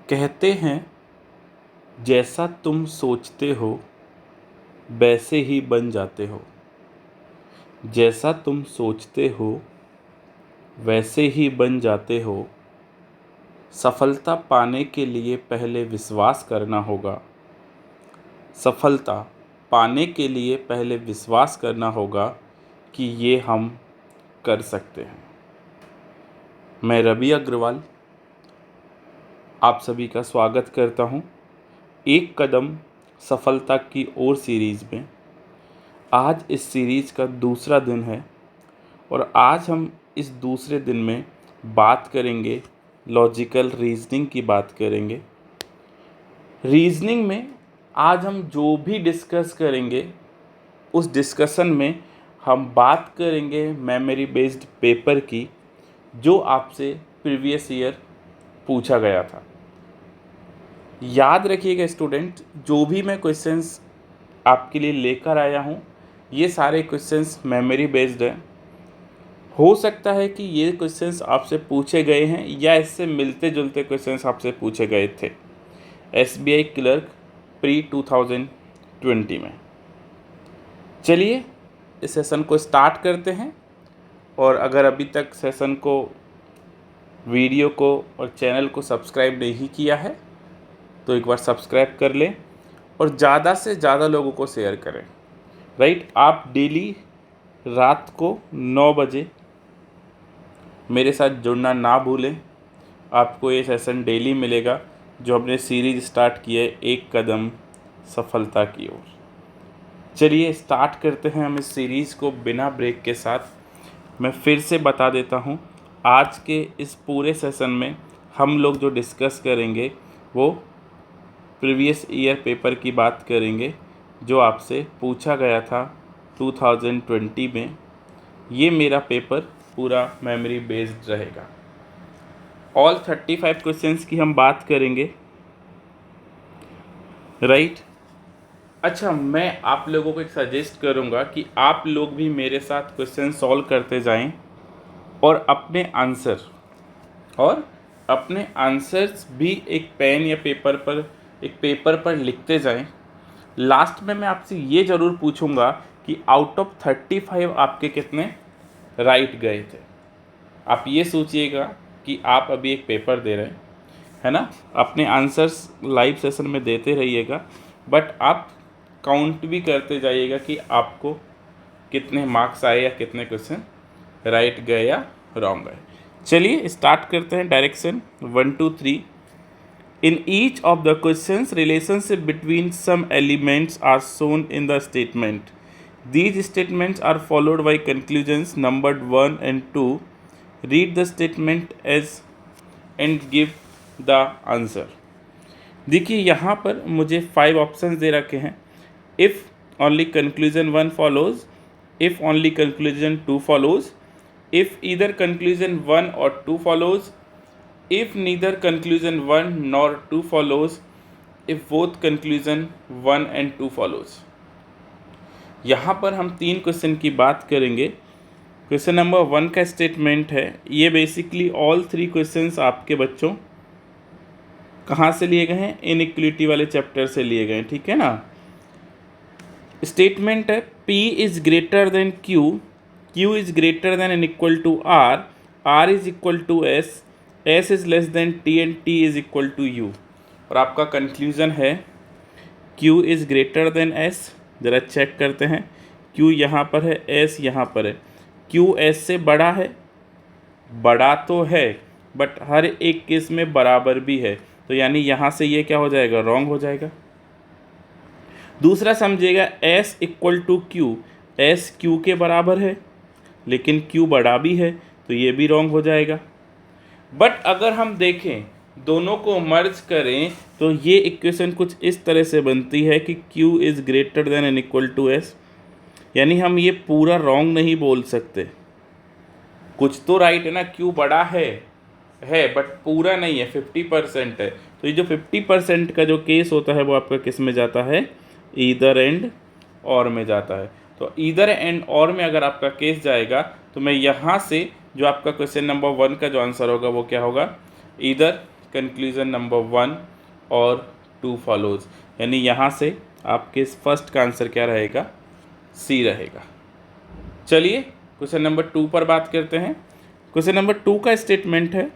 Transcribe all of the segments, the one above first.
कहते हैं जैसा तुम सोचते हो वैसे ही बन जाते हो। जैसा तुम सोचते हो वैसे ही बन जाते हो। सफलता पाने के लिए पहले विश्वास करना होगा। सफलता पाने के लिए पहले विश्वास करना होगा कि ये हम कर सकते हैं। मैं रवि अग्रवाल आप सभी का स्वागत करता हूँ एक कदम सफलता की ओर सीरीज़ में। आज इस सीरीज़ का दूसरा दिन है और आज हम इस दूसरे दिन में बात करेंगे लॉजिकल रीजनिंग की बात करेंगे। रीजनिंग में आज हम जो भी डिस्कस करेंगे उस डिस्कशन में हम बात करेंगे मेमोरी बेस्ड पेपर की, जो आपसे प्रीवियस ईयर पूछा गया था। याद रखिएगा स्टूडेंट, जो भी मैं क्वेश्चंस आपके लिए लेकर आया हूँ ये सारे क्वेश्चंस मेमोरी बेस्ड हैं। हो सकता है कि ये क्वेश्चंस आपसे पूछे गए हैं या इससे मिलते जुलते क्वेश्चंस आपसे पूछे गए थे SBI क्लर्क प्री 2020 में। चलिए इस सेशन को स्टार्ट करते हैं। और अगर अभी तक सेशन को, वीडियो को और चैनल को सब्सक्राइब नहीं किया है तो एक बार सब्सक्राइब कर लें और ज़्यादा से ज़्यादा लोगों को शेयर करें। राइट, आप डेली रात को 9 बजे मेरे साथ जुड़ना ना भूलें। आपको ये सेशन डेली मिलेगा जो हमने सीरीज स्टार्ट की है एक कदम सफलता की ओर। चलिए स्टार्ट करते हैं हम इस सीरीज़ को बिना ब्रेक के साथ। मैं फिर से बता देता हूँ, आज के इस पूरे सेशन में हम लोग जो डिस्कस करेंगे वो प्रीवियस ईयर पेपर की बात करेंगे जो आपसे पूछा गया था 2020 में। ये मेरा पेपर पूरा मेमोरी बेस्ड रहेगा। ऑल 35 क्वेश्चंस की हम बात करेंगे। राइट, अच्छा, मैं आप लोगों को एक सजेस्ट करूँगा कि आप लोग भी मेरे साथ क्वेश्चन सॉल्व करते जाएं और अपने आंसर्स भी एक पेन या पेपर पर लिखते जाएं। लास्ट में मैं आपसे ये ज़रूर पूछूंगा कि आउट ऑफ 35 आपके कितने राइट गए थे। आप ये सोचिएगा कि आप अभी एक पेपर दे रहे हैं, है ना। अपने आंसर्स लाइव सेशन में देते रहिएगा, बट आप काउंट भी करते जाइएगा कि आपको कितने मार्क्स आए या कितने क्वेश्चन राइट गए या रॉन्ग गए। चलिए स्टार्ट करते हैं। Direction 1 2 3। In each of the questions, relationship between some elements are shown in the statement. These statements are followed by conclusions numbered 1 and 2. Read the statement as and give the answer. देखिए यहाँ पर मुझे 5 options दे रखे हैं। If only conclusion 1 follows, if only conclusion 2 follows, if either conclusion 1 or 2 follows, if neither conclusion 1 nor 2 follows, if both conclusion 1 and 2 follows। यहाँ पर हम 3 question की बात करेंगे। क्वेश्चन नंबर 1 का स्टेटमेंट है, ये बेसिकली ऑल 3 क्वेश्चंस आपके बच्चों कहाँ से लिए गए हैं, इनइक्वलिटी वाले चैप्टर से लिए गए हैं, ठीक है ना। स्टेटमेंट है P is greater than Q, Q is greater than and equal to R, R is equal to S, S is less than T and T is equal to U। और आपका कंक्लूजन है Q is greater than S। ज़रा check करते हैं, Q यहाँ पर है, S यहाँ पर है। Q S से बड़ा है, बड़ा तो है बट हर एक केस में बराबर भी है, तो यानी यहाँ से ये क्या हो जाएगा, रॉन्ग हो जाएगा। दूसरा समझिएगा S equal to Q, S Q के बराबर है लेकिन Q बड़ा भी है, तो ये भी रॉन्ग हो जाएगा। बट अगर हम देखें दोनों को मर्ज करें तो ये इक्वेशन कुछ इस तरह से बनती है कि Q is greater than and equal to S। यानी हम ये पूरा रॉन्ग नहीं बोल सकते, कुछ तो राइट है ना, Q बड़ा है बट पूरा नहीं है, 50% है। तो ये जो 50% का जो केस होता है वो आपका किस में जाता है, ईदर एंड और में जाता है। तो ईदर एंड और में अगर आपका केस जाएगा तो मैं यहाँ से जो आपका क्वेश्चन नंबर 1 का जो आंसर होगा वो क्या होगा, ईदर कंक्लूजन नंबर 1 और 2 फॉलोज, यानी यहाँ से आपके फर्स्ट का आंसर क्या रहेगा, सी रहेगा। चलिए क्वेश्चन नंबर 2 पर बात करते हैं। क्वेश्चन नंबर 2 का स्टेटमेंट है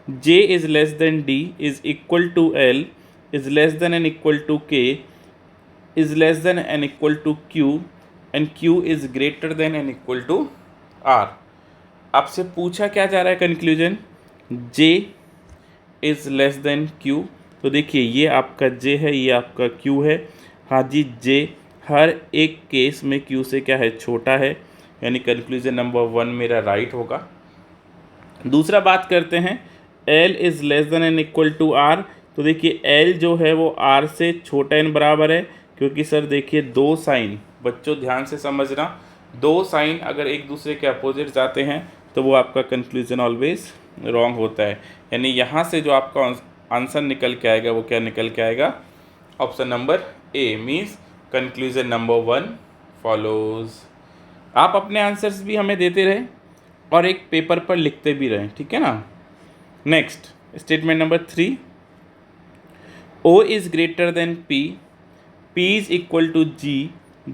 J is less than D is equal to L is less than and equal to K is less than and equal to Q and Q is greater than and equal to R। आपसे पूछा क्या जा रहा है conclusion, J is less than Q। तो देखिए ये आपका J है, ये आपका Q है। हाँ जी, J हर एक केस में Q से क्या है, छोटा है, यानी कंक्लूजन नंबर 1 मेरा राइट होगा। दूसरा बात करते हैं L is less than and equal to R। तो देखिए L जो है वो R से छोटा एन बराबर है, क्योंकि सर देखिए दो साइन, बच्चों ध्यान से समझना, दो साइन अगर एक दूसरे के अपोजिट जाते हैं तो वो आपका कंक्लूजन ऑलवेज रॉन्ग होता है। यानी यहाँ से जो आपका आंसर निकल के आएगा वो क्या निकल के आएगा, ऑप्शन नंबर ए, मीन्स कंक्लूजन नंबर 1 फॉलोज। आप अपने आंसर्स भी हमें देते रहे और एक पेपर पर लिखते भी रहें, ठीक है ना। Next statement number 3, O is greater than P, P is equal to G,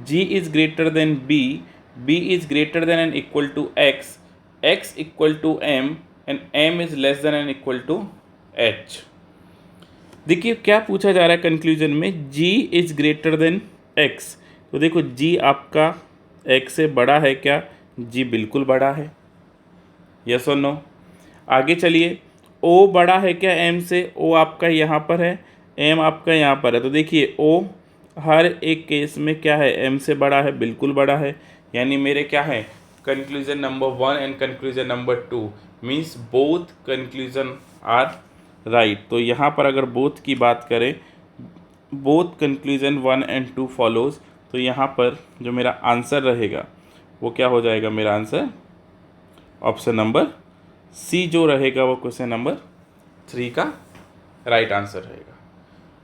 G is greater than B, B is greater than and equal to X, X equal to M and M is less than and equal to H। देखिए क्या पूछा जा रहा है conclusion में, G is greater then X। तो देखो G आपका X से बड़ा है क्या, G बिल्कुल बड़ा है, यस और नो। आगे चलिए, O बड़ा है क्या M से, O आपका यहाँ पर है, M आपका यहाँ पर है। तो देखिए O हर एक केस में क्या है, M से बड़ा है, बिल्कुल बड़ा है, यानी मेरे क्या है conclusion number 1 and conclusion number 2 means both conclusion are right. तो यहाँ पर अगर बोथ की बात करें, बोथ कंक्लूजन 1 एंड 2 फॉलोज, तो यहाँ पर जो मेरा आंसर रहेगा वो क्या हो जाएगा, मेरा आंसर ऑप्शन नंबर सी जो रहेगा वो क्वेश्चन नंबर 3 का राइट आंसर रहेगा।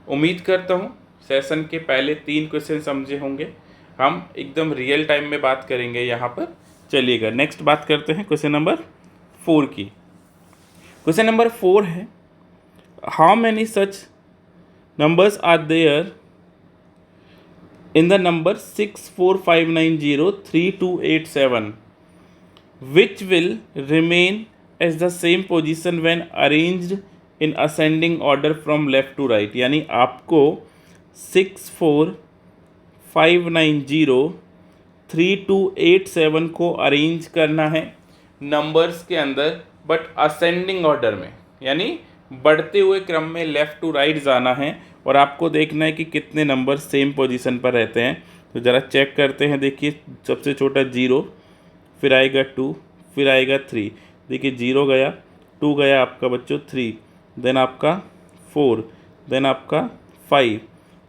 उम्मीद करता हूँ सेशन के पहले 3 क्वेश्चन समझे होंगे, हम एकदम रियल टाइम में बात करेंगे यहाँ पर। चलिएगा नेक्स्ट बात करते हैं क्वेश्चन नंबर 4 की। क्वेश्चन नंबर 4 है, how many such numbers are there in the number 645903287 which will remain as the same position when arranged in ascending order from left to right। यानी आपको 645903287 को अरेंज करना है नंबर्स के अंदर, but ascending order में, यानी बढ़ते हुए क्रम में लेफ़्ट टू राइट जाना है, और आपको देखना है कि कितने नंबर सेम पोजीशन पर रहते हैं। तो ज़रा चेक करते हैं, देखिए सबसे छोटा 0, फिर आएगा 2, फिर आएगा 3, देखिए 0 गया, 2 गया आपका बच्चों 3, देन आपका 4, देन आपका 5,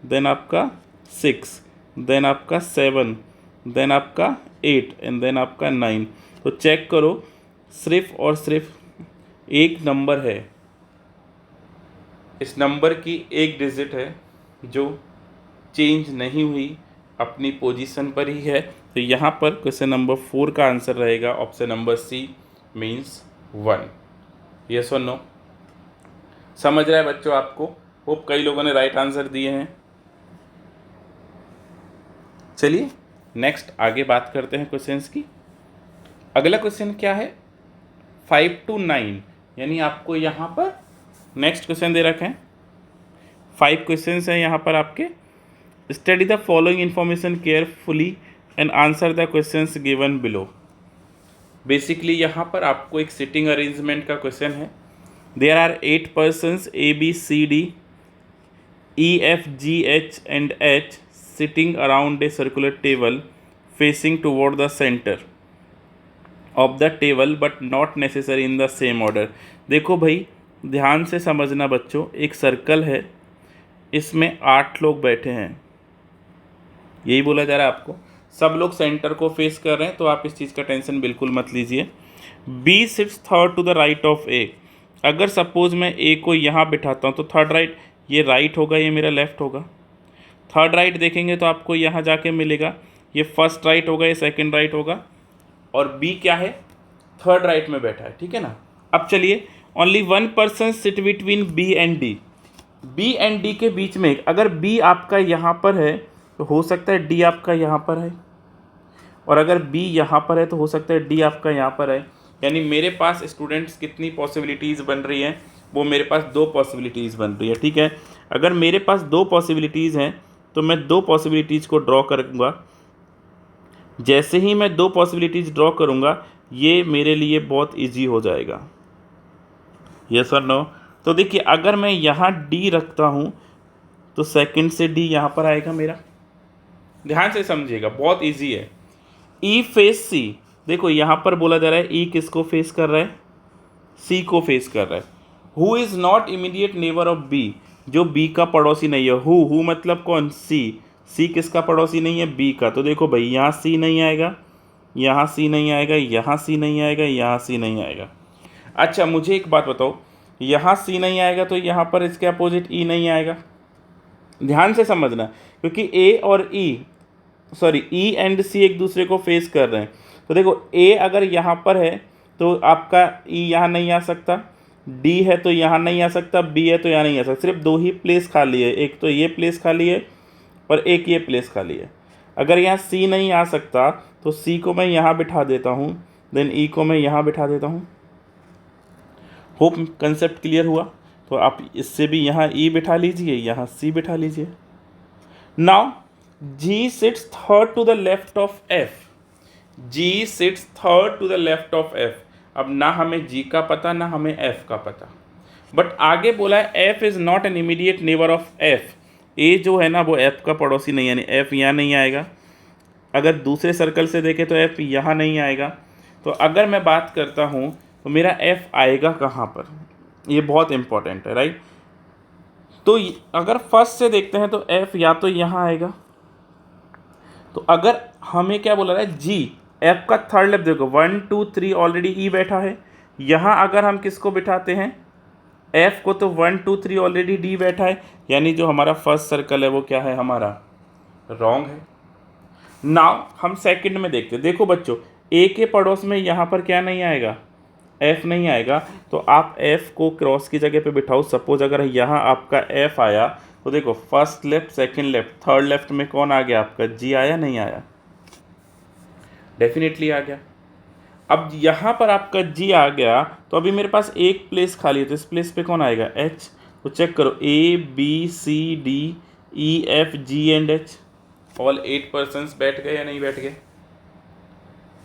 देन आपका 6, देन आपका 7, देन आपका 8 एंड देन आपका 9। तो चेक करो, सिर्फ और सिर्फ एक नंबर है, इस नंबर की एक डिजिट है जो चेंज नहीं हुई, अपनी पोजीशन पर ही है। तो यहाँ पर क्वेश्चन नंबर 4 का आंसर रहेगा option number C, means 1। Yes और नो, समझ रहा है बच्चों आपको? होप कई लोगों ने राइट आंसर दिए हैं। चलिए नेक्स्ट आगे बात करते हैं क्वेश्चंस की। अगला क्वेश्चन क्या है, 5 to 9, यानी आपको यहाँ पर नेक्स्ट क्वेश्चन दे रखे हैं, 5 क्वेश्चंस हैं यहाँ पर आपके। Study the following information carefully and answer the questions given below. Basically यहाँ पर आपको एक सिटिंग अरेंजमेंट का क्वेश्चन है। There are 8 persons A B C D E F G H and H sitting around a circular table facing toward the center of the table but not necessary in the same order। देखो भाई ध्यान से समझना बच्चों, एक circle है, इसमें 8 लोग बैठे हैं, यही बोला जा रहा है आपको, सब लोग सेंटर को फेस कर रहे हैं, तो आप इस चीज़ का टेंशन बिल्कुल मत लीजिए। B sits third to the right of A। अगर सपोज मैं A को यहाँ बिठाता हूँ तो थर्ड राइट, ये राइट होगा, ये मेरा लेफ्ट होगा। थर्ड राइट देखेंगे तो आपको यहाँ जाके मिलेगा, ये फर्स्ट राइट होगा, ये सेकंड राइट होगा, और B क्या है, थर्ड राइट में बैठा है, ठीक है ना। अब चलिए only one person sit between B and D. B and D के बीच में, अगर बी आपका यहाँ पर है तो हो सकता है डी आपका यहाँ पर है, और अगर बी यहाँ पर है तो हो सकता है डी आपका यहाँ पर है। यानी मेरे पास स्टूडेंट्स कितनी पॉसिबिलिटीज़ बन रही हैं, वो मेरे पास दो पॉसिबिलिटीज़ बन रही है। ठीक है, अगर मेरे पास दो पॉसिबिलिटीज़ हैं तो मैं दो पॉसिबिलिटीज़ को ड्रॉ करूँगा। जैसे ही मैं दो पॉसिबिलिटीज़ ड्रॉ करूँगा ये मेरे लिए बहुत ईजी हो जाएगा। यस और नो? तो देखिए, अगर मैं यहाँ डी रखता हूँ तो सेकंड से डी यहाँ पर आएगा मेरा। ध्यान से समझिएगा, बहुत इजी है। ई फेस सी, देखो यहाँ पर बोला जा रहा है ई किसको फेस कर रहा है, सी को फेस कर रहा है। Who is not immediate neighbour of B, जो बी का पड़ोसी नहीं है। हु मतलब कौन, सी किसका पड़ोसी नहीं है, बी का। तो देखो भाई, यहाँ सी नहीं आएगा, यहाँ सी नहीं आएगा, यहाँ सी नहीं आएगा, यहाँ सी नहीं आएगा। अच्छा मुझे एक बात बताओ, यहाँ सी नहीं आएगा तो यहाँ पर इसके अपोजिट ई नहीं आएगा। ध्यान से समझना, क्योंकि ए और ई एंड सी एक दूसरे को फेस कर रहे हैं। तो देखो, ए अगर यहाँ पर है तो आपका ई यहाँ नहीं आ सकता, डी है तो यहाँ नहीं आ सकता, बी है तो यहाँ नहीं आ सकता। सिर्फ दो ही प्लेस खाली है, एक तो ये प्लेस खाली है और एक ये प्लेस खाली है। अगर यहाँ सी नहीं आ सकता तो सी को मैं यहाँ बिठा देता हूँ, देन ई को मैं यहाँ बिठा देता हूँ। होप कंसेप्ट क्लियर हुआ? तो आप इससे भी यहाँ ई बिठा लीजिए, यहाँ सी बिठा लीजिए। Now G sits third to the left of F. G sits third to the left of F. अब ना हमें जी का पता ना हमें एफ का पता, बट आगे बोला है F is not an immediate neighbour of F. A जो है ना वो एफ का पड़ोसी नहीं, यानी एफ यहाँ नहीं आएगा। अगर दूसरे सर्कल से देखें तो एफ यहाँ नहीं आएगा। तो अगर मैं बात करता हूँ तो मेरा एफ आएगा कहाँ पर, ये बहुत इंपॉर्टेंट है, राइट। तो अगर फर्स्ट से देखते हैं तो एफ या तो यहाँ आएगा। तो अगर हमें क्या बोला रहा है, जी एफ का थर्ड लेफ्ट, देखो 1 2 3 ऑलरेडी ई बैठा है। यहाँ अगर हम किसको बिठाते हैं, एफ को, तो 1 2 3 ऑलरेडी डी बैठा है। यानी जो हमारा फर्स्ट सर्कल है वो क्या है, हमारा रॉन्ग है। नाउ हम सेकंड में देखते हैं। देखो बच्चों, ए के पड़ोस में यहाँ पर क्या नहीं आएगा, एफ नहीं आएगा। तो आप एफ को क्रॉस की जगह पे बिठाओ। सपोज अगर यहाँ आपका एफ आया तो देखो, first left, second left, third left में कौन आ गया आपका, जी आया नहीं आया, डेफिनेटली आ गया। अब यहाँ पर आपका जी आ गया तो अभी मेरे पास एक प्लेस खाली है, तो इस प्लेस पे कौन आएगा, एच। तो चेक करो, A B C D E F G and H, all 8 persons बैठ गए या नहीं बैठ गए,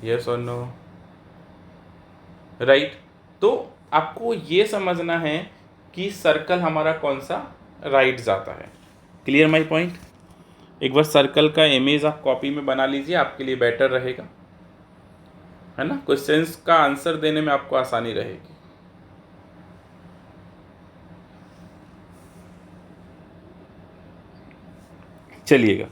यस और नो, राइट। तो आपको ये समझना है कि सर्कल हमारा कौन सा राइट जाता है। Clear my point? एक बार सर्कल का इमेज आप कॉपी में बना लीजिए, आपके लिए बेटर रहेगा, है ना। क्वेश्चंस का आंसर देने में आपको आसानी रहेगी। चलिएगा,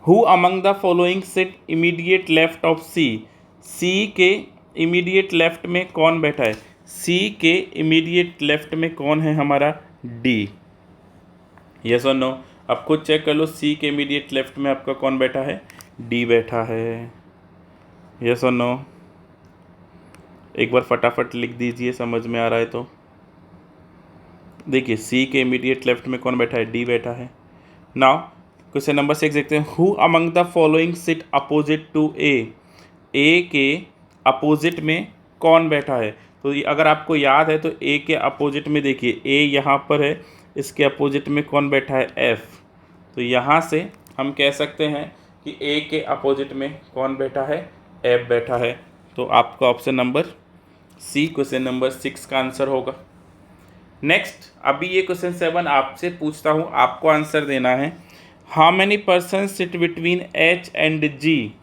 who among the following sit immediate left of C. C के इमीडिएट लेफ्ट में कौन बैठा है, सी के इमीडिएट लेफ्ट में कौन है, हमारा डी। यस और नो? आप खुद चेक कर लो, सी के इमीडिएट लेफ्ट में आपका कौन बैठा है, डी बैठा है। यस और नो? एक बार फटाफट लिख दीजिए, समझ में आ रहा है तो। देखिए, सी के इमीडिएट लेफ्ट में कौन बैठा है, डी बैठा है। नाउ क्वेश्चन नंबर 6 देखते हैं, who among the following sit opposite to A. A के अपोजिट में कौन बैठा है। तो अगर आपको याद है तो ए के अपोजिट में देखिए, ए यहाँ पर है, इसके अपोजिट में कौन बैठा है, एफ। तो यहाँ से हम कह सकते हैं कि ए के अपोजिट में कौन बैठा है, एफ बैठा है। तो आपका option number C question number 6 का आंसर होगा। नेक्स्ट, अभी ये क्वेश्चन 7 आपसे पूछता हूँ, आपको आंसर देना है। How many person sit between H and G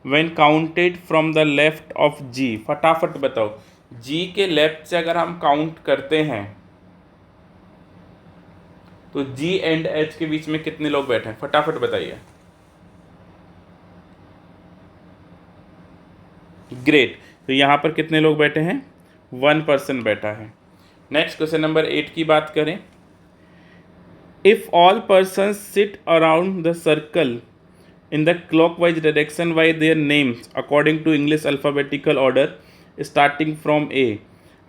when counted from the left of G. फटाफट बताओ, जी के लेफ्ट से अगर हम काउंट करते हैं तो जी एंड एच के बीच में कितने लोग बैठे हैं, फटाफट बताइए। ग्रेट, तो यहाँ पर कितने लोग बैठे हैं, 1 पर्सन बैठा है। नेक्स्ट क्वेश्चन नंबर 8 की बात करें, if all person sit around the circle in the clockwise direction by their names according to English alphabetical order starting from A।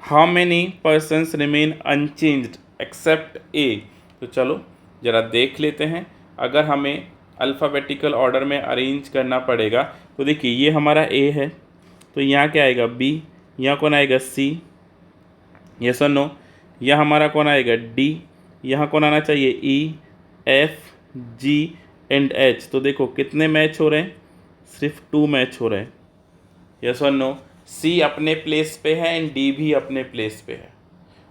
How many persons remain unchanged except A. तो चलो ज़रा देख लेते हैं। अगर हमें अल्फ़ाबेटिकल ऑर्डर में arrange करना पड़ेगा तो देखिए ये हमारा ए है, तो यहाँ क्या आएगा बी, यहाँ कौन आएगा सी, यस और नो, यहाँ हमारा कौन आएगा डी, यहाँ कौन आना चाहिए ई, एफ, जी एंड एच। तो देखो कितने मैच हो रहे हैं, सिर्फ 2 मैच हो रहे हैं, यस और नो। सी अपने प्लेस पे है एंड डी भी अपने प्लेस पे है,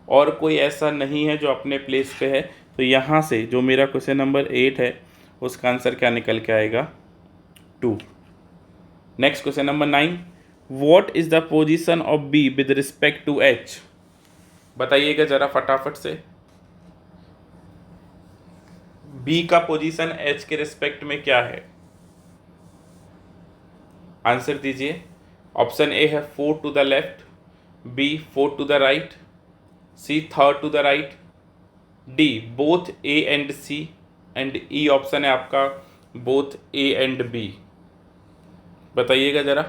और कोई ऐसा नहीं है जो अपने प्लेस पे है। तो यहाँ से जो मेरा क्वेश्चन नंबर 8 है उसका आंसर क्या निकल के आएगा 2। Next question number 9, what is the position of B with respect to H. बताइएगा जरा फटाफट से, बी का पोजीशन एच के रिस्पेक्ट में क्या है, आंसर दीजिए। ऑप्शन ए है 4 to the left, B 4 to the right, C 3rd to the right, D both A and C, and E option है आपका बोथ ए एंड बी। बताइएगा जरा।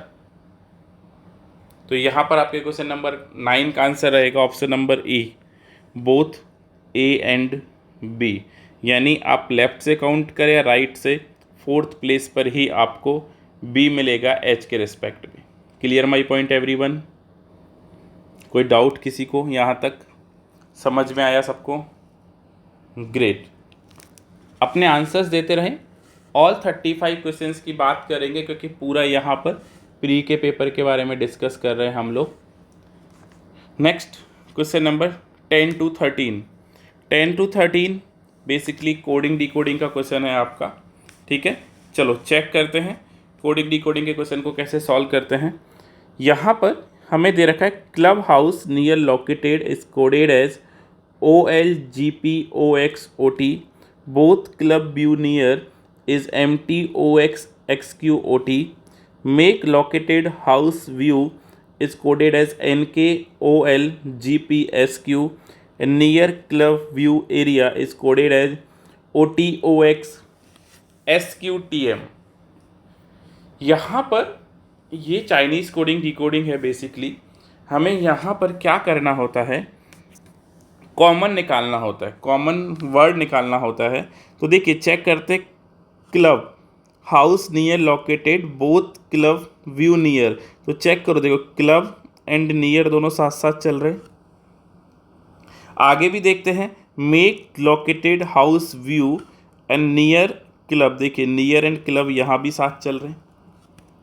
तो यहाँ पर आपके क्वेश्चन नंबर 9 का आंसर रहेगा option number E, both A and B. यानी आप लेफ्ट से काउंट करें या राइट से, 4th प्लेस पर ही आपको बी मिलेगा एच के रिस्पेक्ट में। Clear my point everyone? कोई डाउट किसी को? यहाँ तक समझ में आया सबको? ग्रेट। अपने आंसर्स देते रहें। ऑल 35 क्वेश्चंस की बात करेंगे क्योंकि पूरा यहाँ पर प्री के पेपर के बारे में डिस्कस कर रहे हैं हम लोग। Next question number 10 to 13। 10 to 13 basically coding decoding का क्वेश्चन है आपका, ठीक है। चलो चेक करते हैं कोडिंग डिकोडिंग के क्वेश्चन को कैसे सॉल्व करते हैं। यहाँ पर हमें दे रखा है club house near located is coded as OLGPOXOT, both club view near is MTOXXQOT, make located house view is coded as NKOLGPSQ, and near club view area is coded as OTOXSQTM। यहाँ पर ये Chinese coding decoding है। Basically हमें यहाँ पर क्या करना होता है, कॉमन निकालना होता है, कॉमन वर्ड निकालना होता है। तो देखिए चेक करते, club house near located both club view near. तो चेक करो, देखो क्लब एंड नियर दोनों साथ साथ चल रहे। आगे भी देखते हैं, make located house view and near club. देखिए नियर एंड क्लब यहाँ भी साथ चल रहे हैं,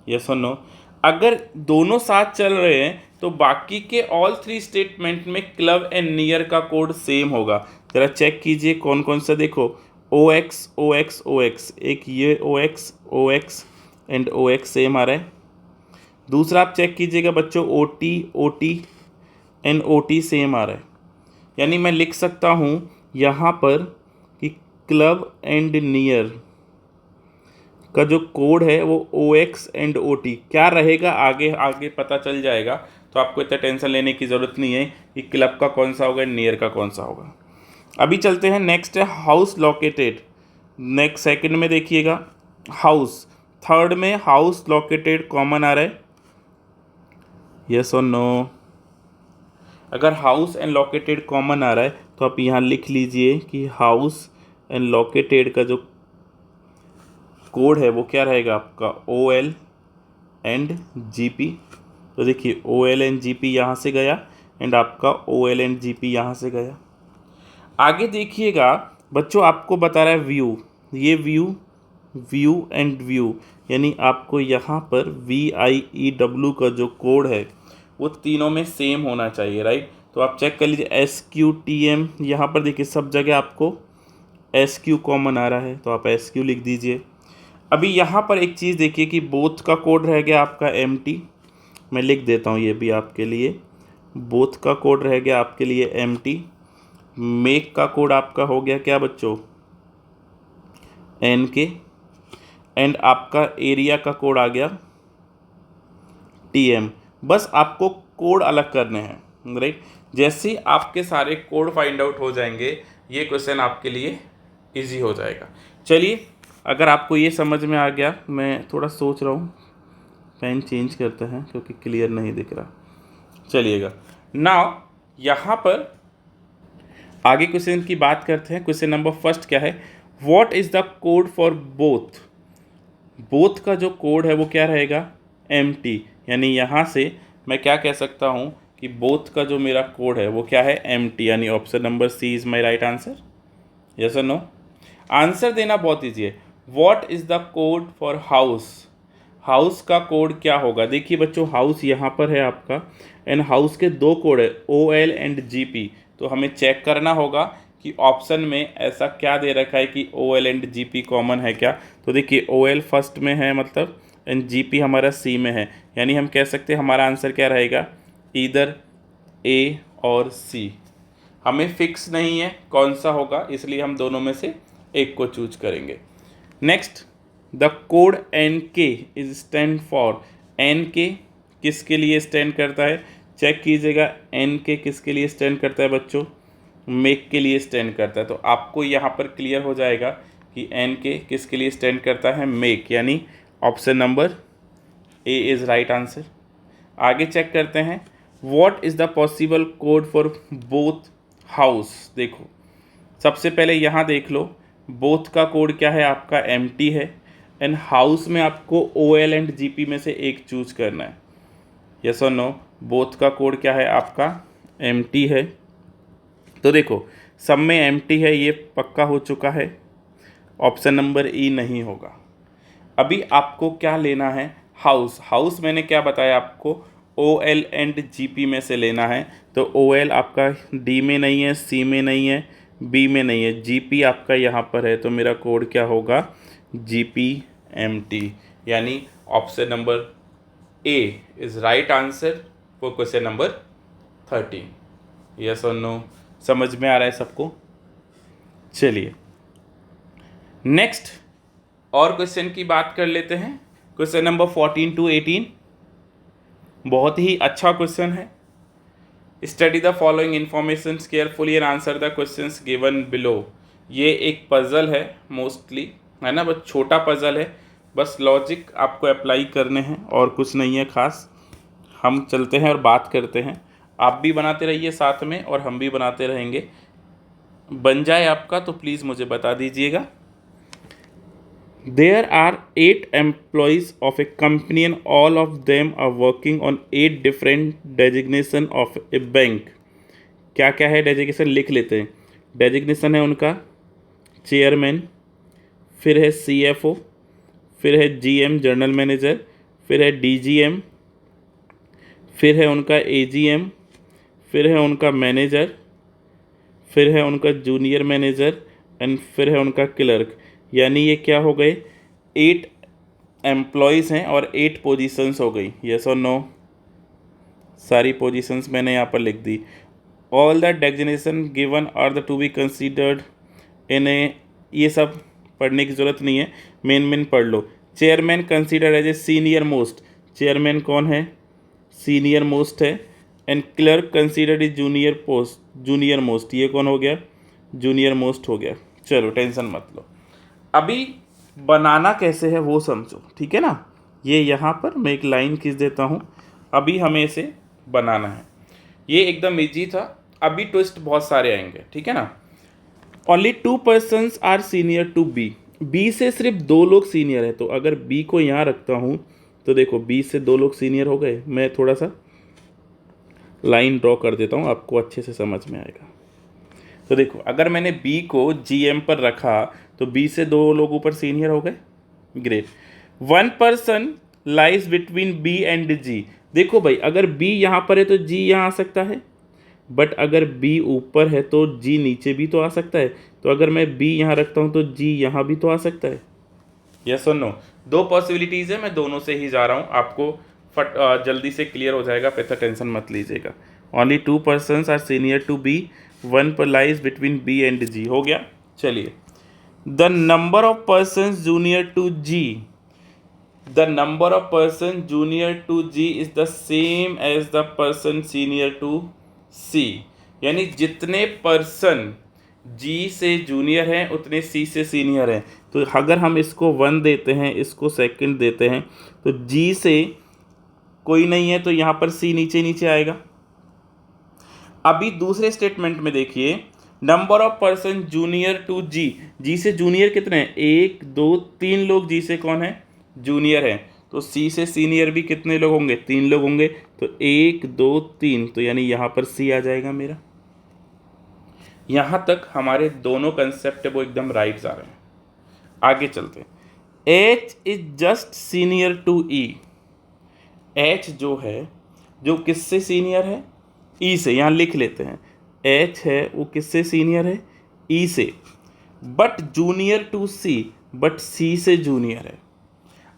यस और नो। अगर दोनों साथ चल रहे हैं तो बाकी के ऑल 3 स्टेटमेंट में क्लब एंड नियर का कोड सेम होगा। जरा चेक कीजिए कौन कौन सा। देखो OX OX OX, एक ये OX OX and OX same आ रहा है। दूसरा आप चेक कीजिएगा बच्चों, OT OT and OT same आ रहा है। यानी मैं लिख सकता हूँ यहाँ पर कि क्लब एंड नियर का जो कोड है वो OX एंड OT क्या रहेगा, आगे आगे पता चल जाएगा। तो आपको इतना टेंशन लेने की ज़रूरत नहीं है कि क्लब का कौन सा होगा, नियर का कौन सा होगा। अभी चलते हैं, नेक्स्ट है हाउस लोकेटेड। नेक्स्ट सेकंड में देखिएगा हाउस, थर्ड में हाउस लोकेटेड कॉमन आ रहा है, यस और नो। अगर हाउस एंड लोकेटेड कॉमन आ रहा है तो आप यहाँ लिख लीजिए कि हाउस एंड लोकेटेड का जो कोड है वो क्या रहेगा आपका OL एंड GP। तो देखिए OL एंड GP यहाँ से गया एंड आपका OL एंड GP यहाँ से गया। आगे देखिएगा बच्चों, आपको बता रहा है व्यू, ये व्यू एंड व्यू, यानी आपको यहाँ पर VIEW का जो कोड है वो तीनों में सेम होना चाहिए, राइट। तो आप चेक कर लीजिए SQTM, यहाँ पर देखिए सब जगह आपको SQ कॉमन आ रहा है तो आप SQ लिख दीजिए। अभी यहाँ पर एक चीज़ देखिए कि बोथ का कोड रह गया आपका MT, मैं लिख देता हूँ ये भी आपके लिए। बोथ का कोड रह गया आपके लिए MT। मेक का कोड आपका हो गया क्या बच्चों, NK, एंड आपका एरिया का कोड आ गया TM। बस आपको कोड अलग करने हैं, राइट। जैसे ही आपके सारे कोड फाइंड आउट हो जाएंगे ये क्वेश्चन आपके लिए इजी हो जाएगा। चलिए, अगर आपको ये समझ में आ गया, मैं थोड़ा सोच रहा हूँ पेन चेंज करते हैं क्योंकि क्लियर नहीं दिख रहा। चलिएगा, नाउ यहाँ पर आगे क्वेश्चन की बात करते हैं। क्वेश्चन नंबर फर्स्ट क्या है, what is the code for both. Both का जो कोड है वो क्या रहेगा, एम्प्टी। यानी यहाँ से मैं क्या कह सकता हूँ कि बोथ का जो मेरा कोड है वो क्या है, एम्प्टी। यानी option number C is my right answer. Yes और नो। आंसर देना बहुत ईजी है। What is the code for house. House का कोड क्या होगा, देखिए बच्चों, हाउस यहाँ पर है आपका, एंड हाउस के दो कोड है, OL एंड GP। तो हमें चेक करना होगा कि ऑप्शन में ऐसा क्या दे रखा है कि OL एंड GP कॉमन है क्या। तो देखिए OL फर्स्ट में है मतलब, एंड GP हमारा C में है। यानी हम कह सकते हैं हमारा आंसर क्या रहेगा, इधर A और C। हमें फिक्स नहीं है कौन सा होगा, इसलिए हम दोनों में से एक को चूज करेंगे। Next, the code NK is stand for. NK किसके लिए स्टैंड करता है, चेक कीजिएगा। NK किसके लिए स्टैंड करता है बच्चों, मेक के लिए स्टैंड करता है। तो आपको यहाँ पर क्लियर हो जाएगा कि NK किसके लिए स्टैंड करता है, मेक। यानी option number A is right answer. आगे चेक करते हैं, what is the possible code for both house. देखो सबसे पहले यहाँ देख लो, बोथ का कोड क्या है आपका, एम्प्टी है, एंड हाउस में आपको OL एंड GP में से एक चूज करना है। यस और नो। बोथ का कोड क्या है आपका, एम्प्टी है। तो देखो सब में एम्प्टी है, ये पक्का हो चुका है। ऑप्शन नंबर E नहीं होगा। अभी आपको क्या लेना है, हाउस। हाउस मैंने क्या बताया आपको, OL एंड GP में से लेना है। तो OL आपका D में नहीं है, C में नहीं है, B में नहीं है, GP आपका यहाँ पर है। तो मेरा कोड क्या होगा, GPMT। यानी option number A is right answer for question number 13। Yes और नो, समझ में आ रहा है सबको। चलिए नेक्स्ट और क्वेश्चन की बात कर लेते हैं। क्वेश्चन नंबर 14 to 18 बहुत ही अच्छा क्वेश्चन है। Study the following information carefully and answer the questions given below. ये एक पजल है मोस्टली, है ना, बस छोटा पजल है, बस लॉजिक आपको अप्लाई करने हैं और कुछ नहीं है खास। हम चलते हैं और बात करते हैं, आप भी बनाते रहिए साथ में और हम भी बनाते रहेंगे। बन जाए आपका तो प्लीज़ मुझे बता दीजिएगा। There are 8 employees of a company and all of them are working on 8 different designation of a bank। क्या क्या है डेजिग्नेशन, लिख लेते हैं। डेजिग्नेशन है उनका चेयरमैन, फिर है CFO, फिर है GM जनरल मैनेजर, फिर है DGM, फिर है उनका AGM, फिर है उनका मैनेजर, फिर है उनका जूनियर मैनेजर, एंड फिर है उनका क्लर्क। यानी ये क्या हो गए, 8 एम्प्लॉयज़ हैं और 8 पोजीशंस हो गई। यस और नो, सारी पोजीशंस मैंने यहाँ पर लिख दी। All the designation given are the to be considered in a, ये सब पढ़ने की ज़रूरत नहीं है, मेन पढ़ लो। Chairman consider as a senior most, chairman कौन है, सीनियर मोस्ट है। And clerk considered is junior most, ये कौन हो गया, जूनियर मोस्ट हो गया। चलो टेंशन मत लो, अभी बनाना कैसे है वो समझो, ठीक है ना। ये यहाँ पर मैं एक लाइन खींच देता हूँ, अभी हमें इसे बनाना है। ये एकदम इजी था, अभी ट्विस्ट बहुत सारे आएंगे, ठीक है ना। Only 2 persons are senior to B से सिर्फ 2 लोग सीनियर है। तो अगर B को यहाँ रखता हूँ तो देखो B से 2 लोग सीनियर हो गए। मैं थोड़ा सा लाइन ड्रॉ कर देता हूँ, आपको अच्छे से समझ में आएगा। तो देखो अगर मैंने B को GM पर रखा तो B से 2 लोग ऊपर सीनियर हो गए, great. 1 person lies between B and G। देखो भाई अगर B यहाँ पर है तो G यहाँ आ सकता है, बट अगर B ऊपर है तो G नीचे भी तो आ सकता है। तो अगर मैं B यहाँ रखता हूँ तो G यहाँ भी तो आ सकता है। यस और नो, 2 पॉसिबिलिटीज़ है, मैं दोनों से ही जा रहा हूँ, आपको जल्दी से क्लियर हो जाएगा, फिर तक टेंशन मत लीजिएगा। Only 2 persons are senior to B, 1 पर lies between B and G, हो गया। चलिए, the number of persons junior to G, the number of person junior to G is the same as the person senior to C। यानी जितने person G से junior हैं उतने C से senior हैं। तो अगर हम इसको 1 देते हैं, इसको सेकंड देते हैं, तो G से कोई नहीं है तो यहाँ पर C नीचे नीचे आएगा। अभी दूसरे स्टेटमेंट में देखिए, number of person junior to G, G से जूनियर कितने हैं, 1 2 3 लोग जी से कौन है, जूनियर है। तो सी से सीनियर भी कितने लोग होंगे, 3 लोग होंगे। तो 1 2 3, तो यानी यहाँ पर सी आ जाएगा मेरा। यहाँ तक हमारे दोनों कंसेप्ट है वो एकदम राइट जा रहे हैं। आगे चलते हैं। H is just senior to E, H जो है, जो किससे सीनियर है, ई से, यहाँ लिख लेते हैं। एच है वो किससे सीनियर है, ई से। But junior to C, but C से जूनियर है।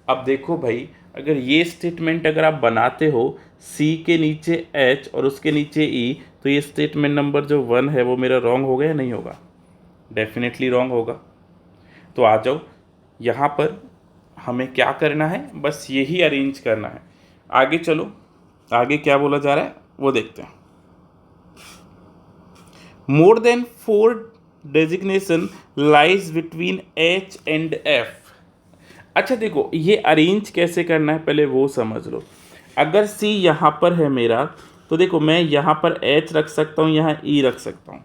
अब देखो भाई, अगर ये स्टेटमेंट अगर आप बनाते हो, सी के नीचे एच और उसके नीचे ई, तो ये स्टेटमेंट नंबर जो 1 है वो मेरा रॉन्ग होगा या नहीं होगा, डेफिनेटली रॉन्ग होगा। तो आ जाओ, यहाँ पर हमें क्या करना है, बस यही अरेंज करना है। आगे चलो, आगे क्या बोला जा रहा है वो देखते हैं। More than 4 designation lies between H and F. अच्छा देखो, ये अरेंज कैसे करना है पहले वो समझ लो। अगर सी यहाँ पर है मेरा, तो देखो मैं यहाँ पर एच रख सकता हूँ, यहाँ ई रख सकता हूँ।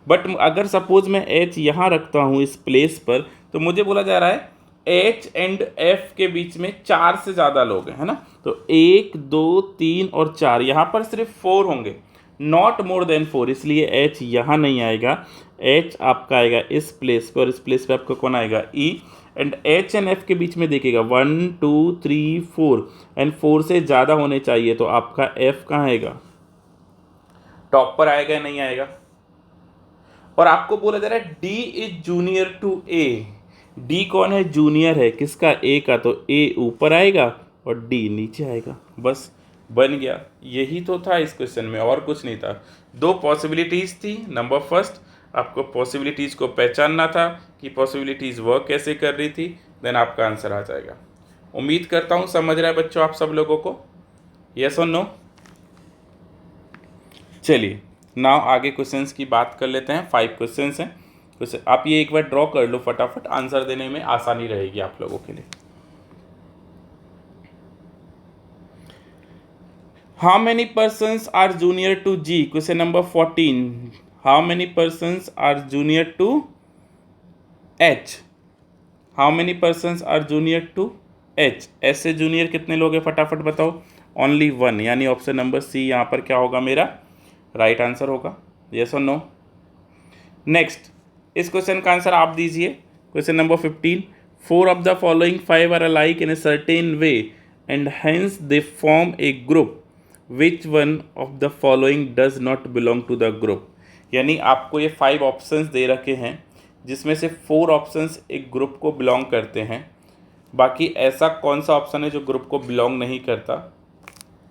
बट अगर सपोज मैं एच यहाँ रखता हूँ इस प्लेस पर, तो मुझे बोला जा रहा है एच एंड एफ के बीच में 4 से ज़्यादा लोग हैं, है ना। तो 1 2 3 और 4, यहाँ पर सिर्फ 4 होंगे, नॉट मोर देन 4, इसलिए एच यहाँ नहीं आएगा। एच आपका आएगा इस प्लेस पर, और इस प्लेस पे आपका कौन आएगा, ई। एंड एच एंड एफ के बीच में देखिएगा 1 2 3 4, एंड 4 से ज़्यादा होने चाहिए, तो आपका एफ कहाँ आएगा, टॉप पर आएगा या नहीं आएगा। और आपको बोला जा रहा है D is junior to A, D कौन है, जूनियर है किसका, ए का, तो ए ऊपर आएगा और डी नीचे आएगा, बस बन गया। यही तो था इस क्वेश्चन में, और कुछ नहीं था। 2 पॉसिबिलिटीज़ थी। नंबर फर्स्ट, आपको पॉसिबिलिटीज़ को पहचानना था कि पॉसिबिलिटीज़ वर्क कैसे कर रही थी, देन आपका आंसर आ जाएगा। उम्मीद करता हूँ समझ रहा है बच्चों आप सब लोगों को, यस और नो। चलिए नाउ आगे क्वेश्चंस की बात कर लेते हैं। 5 क्वेश्चंस हैं, क्वेश्चन आप ये एक बार ड्रॉ कर लो फटाफट, आंसर देने में आसानी रहेगी आप लोगों के लिए। How many persons are junior to G, question number 14। How many persons are junior to H, how many persons are junior to H, H से जूनियर कितने लोग हैं फटाफट बताओ, ओनली 1, यानी ऑप्शन नंबर सी यहाँ पर क्या होगा मेरा राइट आंसर होगा, यस और नो। नेक्स्ट, इस क्वेश्चन का आंसर आप दीजिए। Question number 15, 4 of the following 5 are alike in a certain way and hence they form a group, which one of the following does not belong to the group. यानी आपको ये 5 options दे रखे हैं, जिसमें से 4 ऑप्शंस एक ग्रुप को belong करते हैं, बाकी ऐसा कौन सा ऑप्शन है जो ग्रुप को बिलोंग नहीं करता।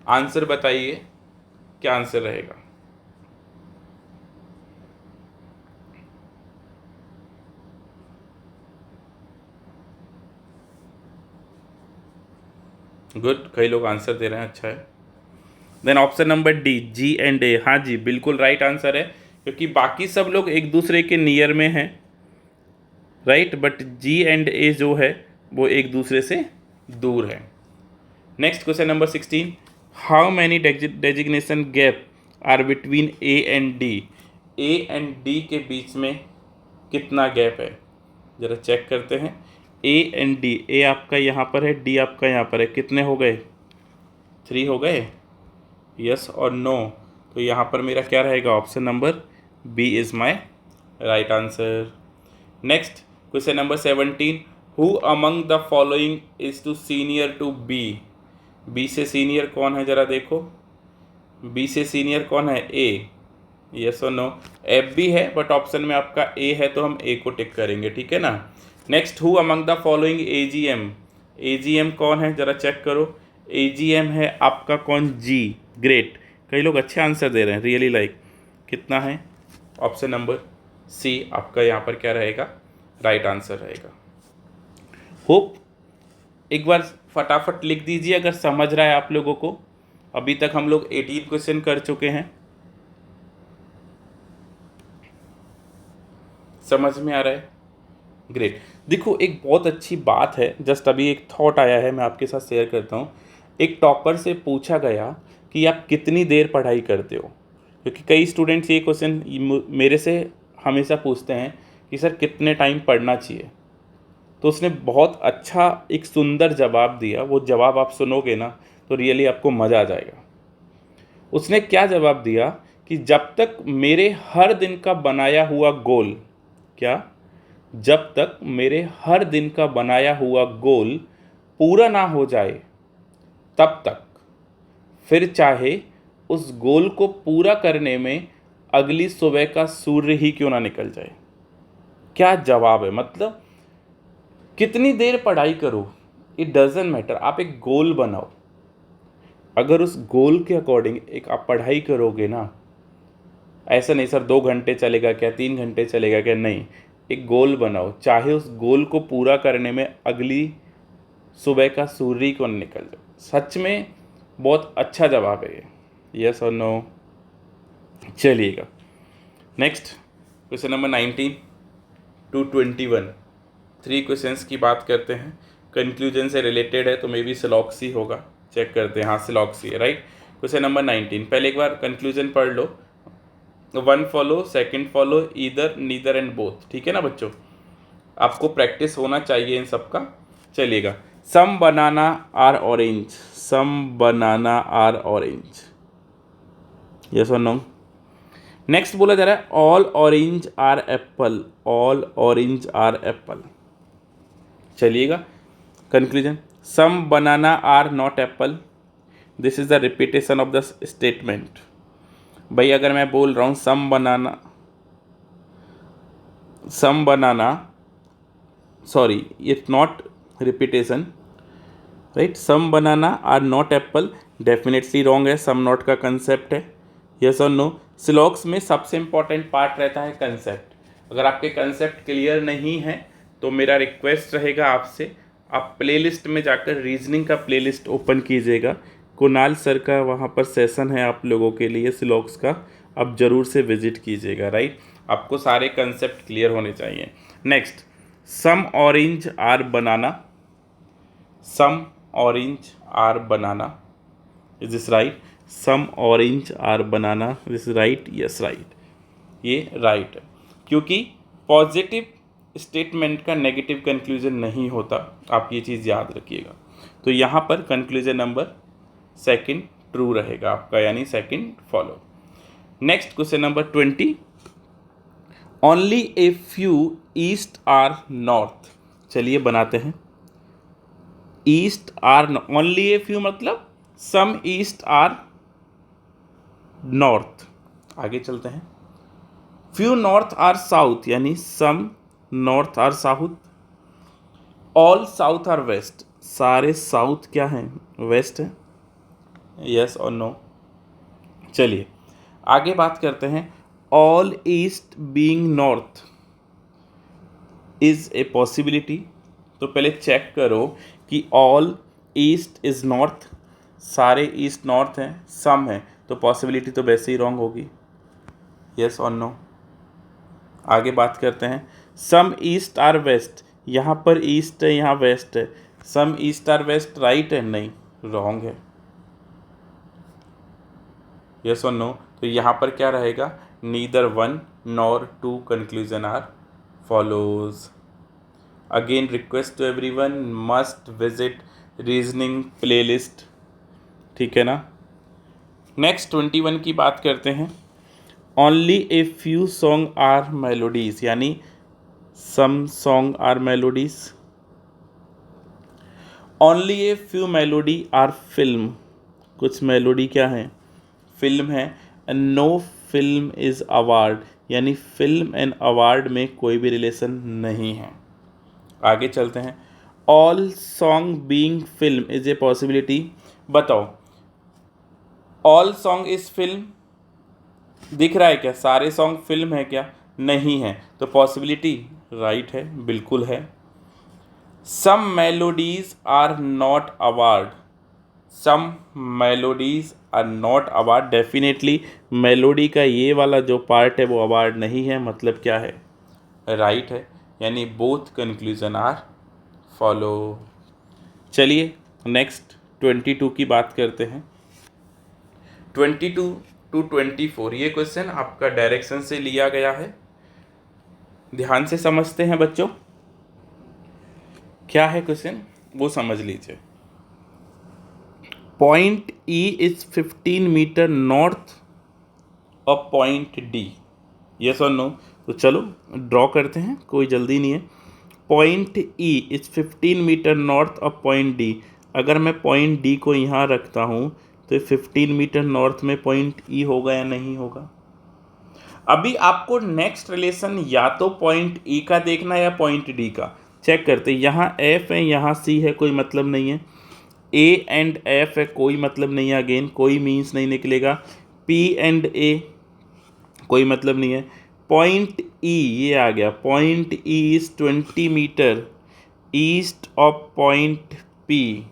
आंसर बताइए, क्या आंसर रहेगा। गुड, कई लोग आंसर दे रहे हैं, अच्छा है। Then option number D, G and A, हाँ जी बिल्कुल राइट आंसर है, क्योंकि बाकी सब लोग एक दूसरे के नियर में हैं, right, but G and A जो है वो एक दूसरे से दूर है। Next question number 16, how many designation gap are between A and D, A and D के बीच में कितना गैप है, ज़रा चेक करते हैं। ए एंड डी, ए आपका यहाँ पर है, डी आपका यहाँ पर है, कितने हो गए, 3 हो गए, यस और नो। तो यहाँ पर मेरा क्या रहेगा, option number B is my right answer. Next question number 17, who among the following is two senior to B, B से सीनियर कौन है ज़रा देखो, बी से सीनियर कौन है, ए, यस और नो। एफ भी है बट ऑप्शन में आपका ए है, तो हम ए को टिक करेंगे, ठीक है ना। Next, who among the following A G M, A G M कौन है ज़रा चेक करो, ए जी एम है आपका कौन, जी, ग्रेट, कई लोग अच्छे आंसर दे रहे हैं, रियली लाइक। कितना है, ऑप्शन नंबर सी आपका यहाँ पर क्या रहेगा, राइट आंसर रहेगा। होप एक बार फटाफट लिख दीजिए अगर समझ रहा है आप लोगों को। अभी तक हम लोग 18 क्वेश्चन कर चुके हैं, समझ में आ रहा है, ग्रेट। देखो एक बहुत अच्छी बात है, जस्ट अभी एक थॉट आया है, मैं आपके साथ शेयर करता हूँ। एक टॉपर से पूछा गया कि आप कितनी देर पढ़ाई करते हो, क्योंकि कई स्टूडेंट्स ये क्वेश्चन मेरे से हमेशा पूछते हैं कि सर कितने टाइम पढ़ना चाहिए। तो उसने बहुत अच्छा एक सुंदर जवाब दिया, वो जवाब आप सुनोगे ना तो रियली आपको मज़ा आ जाएगा। उसने क्या जवाब दिया कि जब तक मेरे हर दिन का बनाया हुआ गोल, क्या, जब तक मेरे हर दिन का बनाया हुआ गोल पूरा ना हो जाए तब तक, फिर चाहे उस गोल को पूरा करने में अगली सुबह का सूर्य ही क्यों ना निकल जाए। क्या जवाब है, मतलब कितनी देर पढ़ाई करो, इट डजेंट मैटर, आप एक गोल बनाओ। अगर उस गोल के अकॉर्डिंग एक आप पढ़ाई करोगे ना, ऐसा नहीं सर 2 घंटे चलेगा क्या, 3 घंटे चलेगा क्या, नहीं, एक गोल बनाओ, चाहे उस गोल को पूरा करने में अगली सुबह का सूर्य क्यों न निकल जाए। सच में बहुत अच्छा जवाब है ये, यस और नो। चलिएगा next question number 19 to 21, 3 questions की बात करते हैं। कंक्लूजन से रिलेटेड है तो मे बी सिलॉक्सी होगा, चेक करते हैं। हाँ सिलॉक्सी है, राइट। क्वेश्चन नंबर 19, पहले एक बार कंक्लूजन पढ़ लो। 1 follow, 2 follow, either, neither and both, ठीक है ना बच्चों, आपको प्रैक्टिस होना चाहिए इन सब का। चलिएगा, some banana are orange, some banana are orange, yes और नो। नेक्स्ट बोला जा रहा है all orange are apple, all orange are apple. चलिएगा conclusion, some banana are not apple, this is the repetition of the statement. भाई अगर मैं बोल रहा हूँ some banana, sorry it's not repetition, right, some banana are not apple, definitely wrong है, some not का concept है, यस और नो। सिलॉक्स में सबसे इंपॉर्टेंट पार्ट रहता है कंसेप्ट। अगर आपके कंसेप्ट क्लियर नहीं है तो मेरा रिक्वेस्ट रहेगा आपसे, आप प्लेलिस्ट में जाकर रीजनिंग का प्लेलिस्ट ओपन कीजिएगा, कुणाल सर का वहाँ पर सेशन है आप लोगों के लिए सिलॉक्स का, आप ज़रूर से विजिट कीजिएगा, राइट। आपको सारे कंसेप्ट क्लियर होने चाहिए। Next, some orange are banana, some orange are banana, is this right, some orange are banana, this right, yes right, ये राइट है, क्योंकि पॉजिटिव स्टेटमेंट का नेगेटिव कंक्लूजन नहीं होता, आप ये चीज़ याद रखिएगा। तो यहाँ पर कंक्लूजन नंबर 2 ट्रू रहेगा आपका, यानी 2 follow. Next question number 20, only a few east are north. चलिए बनाते हैं, east are, only a few मतलब सम ईस्ट आर नॉर्थ। आगे चलते हैं, फ्यू नॉर्थ आर साउथ, यानी some north are south, all south are west, सारे south क्या हैं, वेस्ट है, यस और नो। चलिए आगे बात करते हैं, all east being north is a possibility. तो पहले चेक करो कि ऑल ईस्ट इज नॉर्थ, सारे ईस्ट नॉर्थ हैं, सम है, तो पॉसिबिलिटी तो वैसे ही रॉन्ग होगी, यस और नो। आगे बात करते हैं, सम ईस्ट आर वेस्ट, यहाँ पर ईस्ट है यहाँ वेस्ट है, सम ईस्ट आर वेस्ट राइट है, नहीं, रॉन्ग है, यस और नो। तो यहाँ पर क्या रहेगा, neither 1 nor 2 conclusion are follows. Again request to everyone, must visit reasoning playlist, ठीक है ना। नेक्स्ट 21 की बात करते हैं, only a few song are melodies, यानी some song are melodies, only a few melody are film, कुछ मेलोडी क्या है, फिल्म है, and no film is award, यानी फिल्म एंड अवार्ड में कोई भी रिलेशन नहीं है। आगे चलते हैं, all song being film is a possibility. बताओ, ऑल सॉन्ग इज फिल्म दिख रहा है क्या, सारे सॉन्ग फिल्म है क्या, नहीं है, तो पॉसिबिलिटी राइट है, बिल्कुल है। Some melodies are not award, some melodies are not award, definitely melody का ये वाला जो पार्ट है वो अवार्ड नहीं है, मतलब क्या है, राइट है, यानी बोथ कंक्लूजन आर फॉलो। चलिए नेक्स्ट 22 की बात करते हैं। 22 टू 24। ये क्वेश्चन आपका डायरेक्शन से लिया गया है। ध्यान से समझते हैं बच्चों, क्या है क्वेश्चन वो समझ लीजिए। Point E is 15 meter north of point D, yes और नो। तो चलो ड्रॉ करते हैं, कोई जल्दी नहीं है। Point E is 15 meter north of point D. अगर मैं पॉइंट डी को यहाँ रखता हूँ तो 15 मीटर नॉर्थ में पॉइंट ई होगा या नहीं होगा। अभी आपको नेक्स्ट रिलेशन या तो पॉइंट ई का देखना है या पॉइंट डी का। चेक करते हैं, यहाँ एफ है यहाँ सी है, कोई मतलब नहीं है। ए एंड एफ है, कोई मतलब नहीं है, अगेन कोई मीन्स नहीं निकलेगा। पी एंड ए कोई मतलब नहीं है। पॉइंट ई ये आ गया, point E is 20 meter east of point P,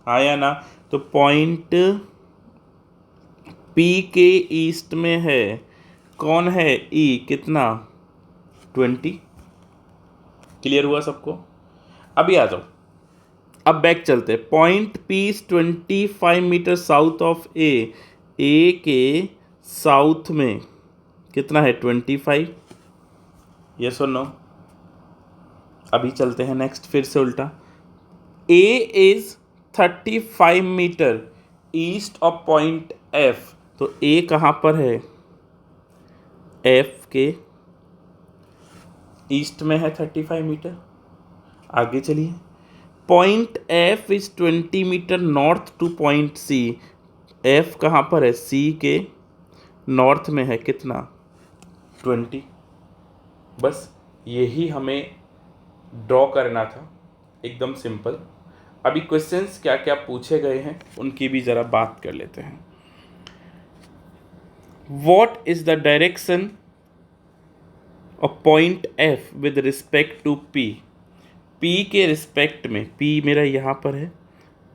आया ना। तो पॉइंट पी के ईस्ट में है कौन है, ई, कितना 20। क्लियर हुआ सबको। अभी आ जाओ, अब बैक चलते। Point P is 25 meter south of A के साउथ में कितना है 25, यस और नो। अभी चलते हैं नेक्स्ट, फिर से उल्टा। A is 35 meter east of point F, तो ए कहाँ पर है, एफ के ईस्ट में है 35 मीटर। आगे चलिए, point F is 20 meter north to point C. F कहाँ पर है, सी के नॉर्थ में है, कितना 20। बस यही हमें ड्रॉ करना था, एकदम सिंपल। अभी क्वेश्चंस क्या क्या पूछे गए हैं उनकी भी ज़रा बात कर लेते हैं। What is the direction of point F with respect to P? P के रिस्पेक्ट में, P मेरा यहाँ पर है,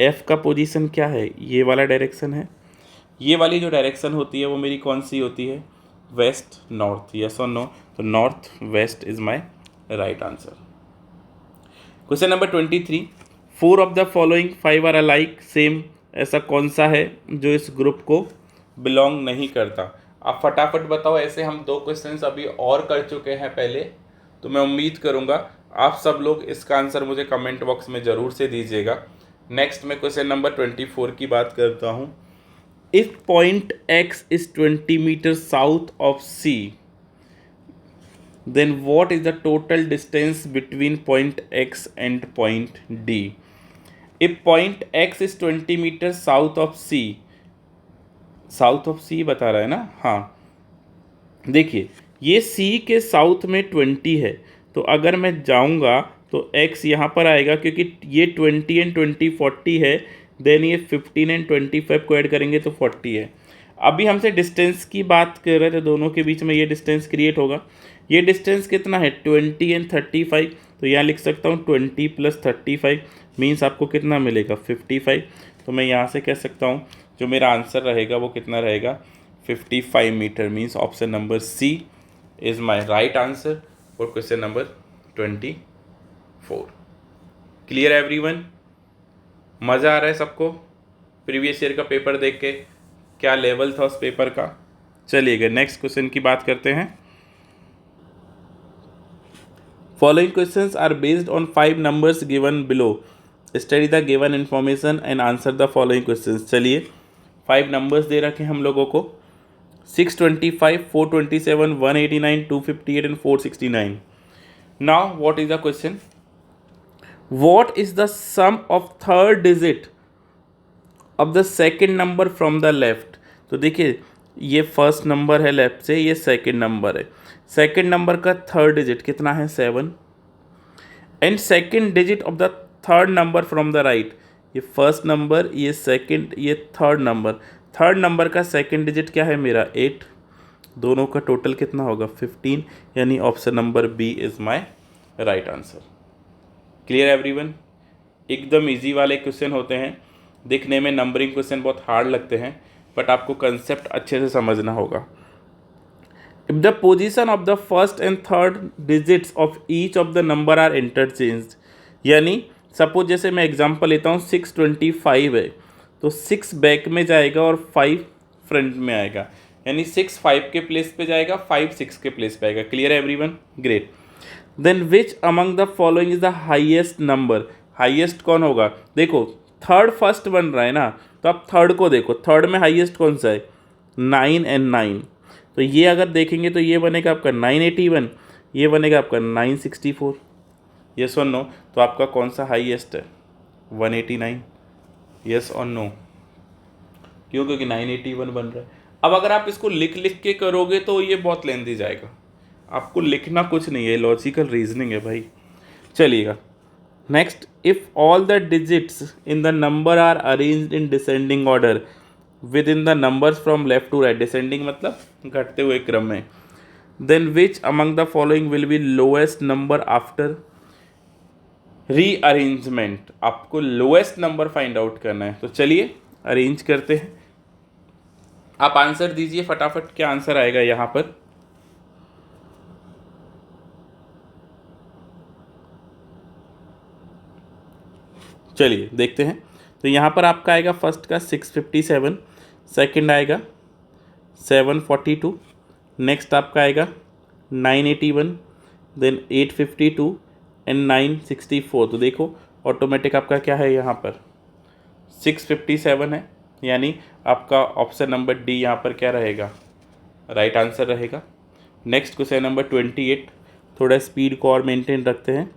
F का पोजीशन क्या है, ये वाला डायरेक्शन है। ये वाली जो डायरेक्शन होती है वो मेरी कौन सी होती है, वेस्ट नॉर्थ, यस और नो। तो north west is my right answer. Question number 23, 4 of the following 5 are alike same. ऐसा कौन सा है जो इस ग्रुप को बिलोंग नहीं करता। आप फटाफट बताओ, ऐसे हम 2 क्वेश्चंस अभी और कर चुके हैं पहले, तो मैं उम्मीद करूंगा आप सब लोग इसका आंसर मुझे कमेंट बॉक्स में ज़रूर से दीजिएगा। नेक्स्ट मैं क्वेश्चन नंबर 24 की बात करता हूँ। If point X is 20 meter south of C, then what is the total distance between point X and point D? If point X is 20 meter south of C, south of C बता रहा है ना, हाँ देखिए ये C के south में 20 है, तो अगर मैं जाऊंगा तो X यहाँ पर आएगा, क्योंकि ये 20 एंड 20 40 है, देन ये 15 एंड 25 को ऐड करेंगे तो 40 है। अभी हमसे डिस्टेंस की बात कर रहे थे, दोनों के बीच में ये डिस्टेंस क्रिएट होगा। ये डिस्टेंस कितना है 20 एंड 35, तो यहाँ लिख सकता हूँ 20 + 35 मीन्स आपको कितना मिलेगा 55। तो मैं यहाँ से कह सकता हूँ जो मेरा आंसर रहेगा वो कितना रहेगा 55 meter, means option number C is my right answer for question number 24। Clear everyone, मज़ा आ रहा है सबको प्रीवियस ईयर का पेपर देख के, क्या लेवल था उस पेपर का। चलिएगा नेक्स्ट क्वेश्चन की बात करते हैं। Following questions are based on 5 numbers given below, study the given information and answer the following questions. चलिए 5 नंबर्स दे रखे हैं हम लोगों को, 625, 427, 189, 258 and 469। Now what is the question, what is the sum of third digit of the second number from the left. तो देखिए ये first number है लेफ्ट से, ये सेकेंड नंबर है, सेकेंड नंबर का थर्ड डिजिट कितना है 7, and second digit of the third number from the right, ये फर्स्ट नंबर, ये सेकेंड, ये थर्ड नंबर, थर्ड नंबर का सेकेंड डिजिट क्या है मेरा 8, दोनों का टोटल कितना होगा 15, यानी option number B is my right answer. Clear everyone, एकदम इजी वाले क्वेश्चन होते हैं, दिखने में नंबरिंग क्वेश्चन बहुत हार्ड लगते हैं, बट आपको कंसेप्ट अच्छे से समझना होगा। If the position of the first and third digits of each of the number are interchange, यानी सपोज जैसे मैं एग्जांपल लेता हूँ 625 है, तो 6 बैक में जाएगा और 5 फ्रंट में आएगा, यानी 6 5 के प्लेस पे जाएगा, 5 6 के प्लेस पे आएगा। क्लियर है everyone? Great. Then which among the following is the highest number? Highest कौन होगा? देखो थर्ड फर्स्ट बन रहा है ना, तो आप थर्ड को देखो, थर्ड में हाईएस्ट कौन सा है? 9 एंड 9। तो ये अगर देखेंगे तो ये बनेगा आपका 981, ये बनेगा आपका 964। यस और नो? तो आपका कौन सा हाईएस्ट है? 189। यस और नो? क्यों? क्योंकि 981 बन रहा है। अब अगर आप इसको लिख लिख के करोगे तो ये बहुत लेंथी जाएगा, आपको लिखना कुछ नहीं है, लॉजिकल रीजनिंग है भाई। चलिएगा next, if all the digits in the number are arranged in descending order within the numbers from left to right, descending मतलब घटते हुए क्रम में, then which among the following will be lowest number after rearrangement? आपको lowest number find out करना है। तो चलिए अरेंज करते हैं, आप आंसर दीजिए फटाफट, क्या आंसर आएगा यहाँ पर? चलिए देखते हैं। तो यहाँ पर आपका आएगा फर्स्ट का 657, सेकंड आएगा 742, नेक्स्ट आपका आएगा 981, देन 852 एंड 964। तो देखो ऑटोमेटिक आपका क्या है यहाँ पर? 657 है, यानी आपका ऑप्शन नंबर डी यहाँ पर क्या रहेगा? राइट आंसर रहेगा। नेक्स्ट क्वेश्चन नंबर 28, थोड़ा स्पीड को और मेंटेन रखते हैं।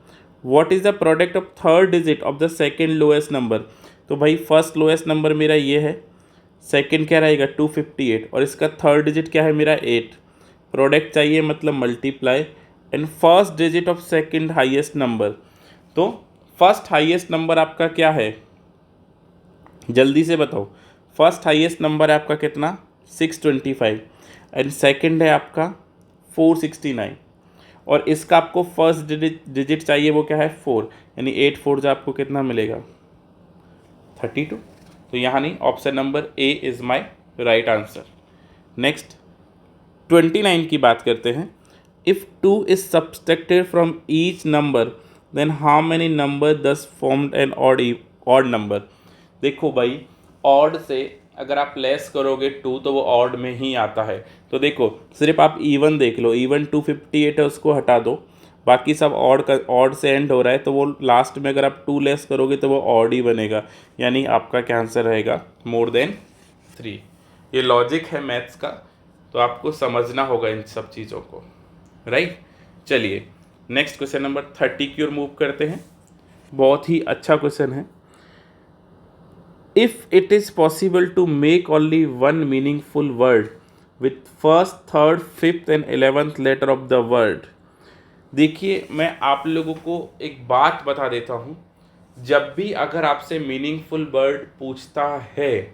What is the product of third digit of the second lowest number? तो भाई फर्स्ट लोएस्ट नंबर मेरा ये है, सेकेंड क्या रहेगा? 258, और इसका थर्ड डिजिट क्या है मेरा? 8। प्रोडक्ट चाहिए मतलब multiply, and first digit of second highest number. तो फर्स्ट हाईएस्ट नंबर आपका क्या है? जल्दी से बताओ। फर्स्ट हाईएस्ट नंबर है आपका कितना? 625, एंड सेकंड है आपका 469, और इसका आपको फर्स्ट डिजिट चाहिए, वो क्या है? 4, यानी 8 4 आपको कितना मिलेगा? 32। तो यहाँ नहीं, option number A is my right answer. Next 29 की बात करते हैं। If 2 is subtracted from each number then how many number thus formed an odd number? देखो भाई, ऑड से अगर आप लेस करोगे 2 तो वो ऑड में ही आता है। तो देखो सिर्फ आप इवन देख लो, इवन 258 है उसको हटा दो, बाकी सब ऑड का ऑड से एंड हो रहा है, तो वो लास्ट में अगर आप 2 लेस करोगे तो वो ऑड ही बनेगा, यानी आपका क्या आंसर रहेगा? More than 3। ये लॉजिक है मैथ्स का, तो आपको समझना होगा इन सब चीज़ों को, राइट। चलिए नेक्स्ट क्वेश्चन नंबर 30 की ओर मूव करते हैं। बहुत ही अच्छा क्वेश्चन है। If it is possible to make only one meaningful word with first third fifth and 11th letter of the word. देखिए मैं आप लोगों को एक बात बता देता हूँ, जब भी अगर आपसे मीनिंगफुल वर्ड पूछता है,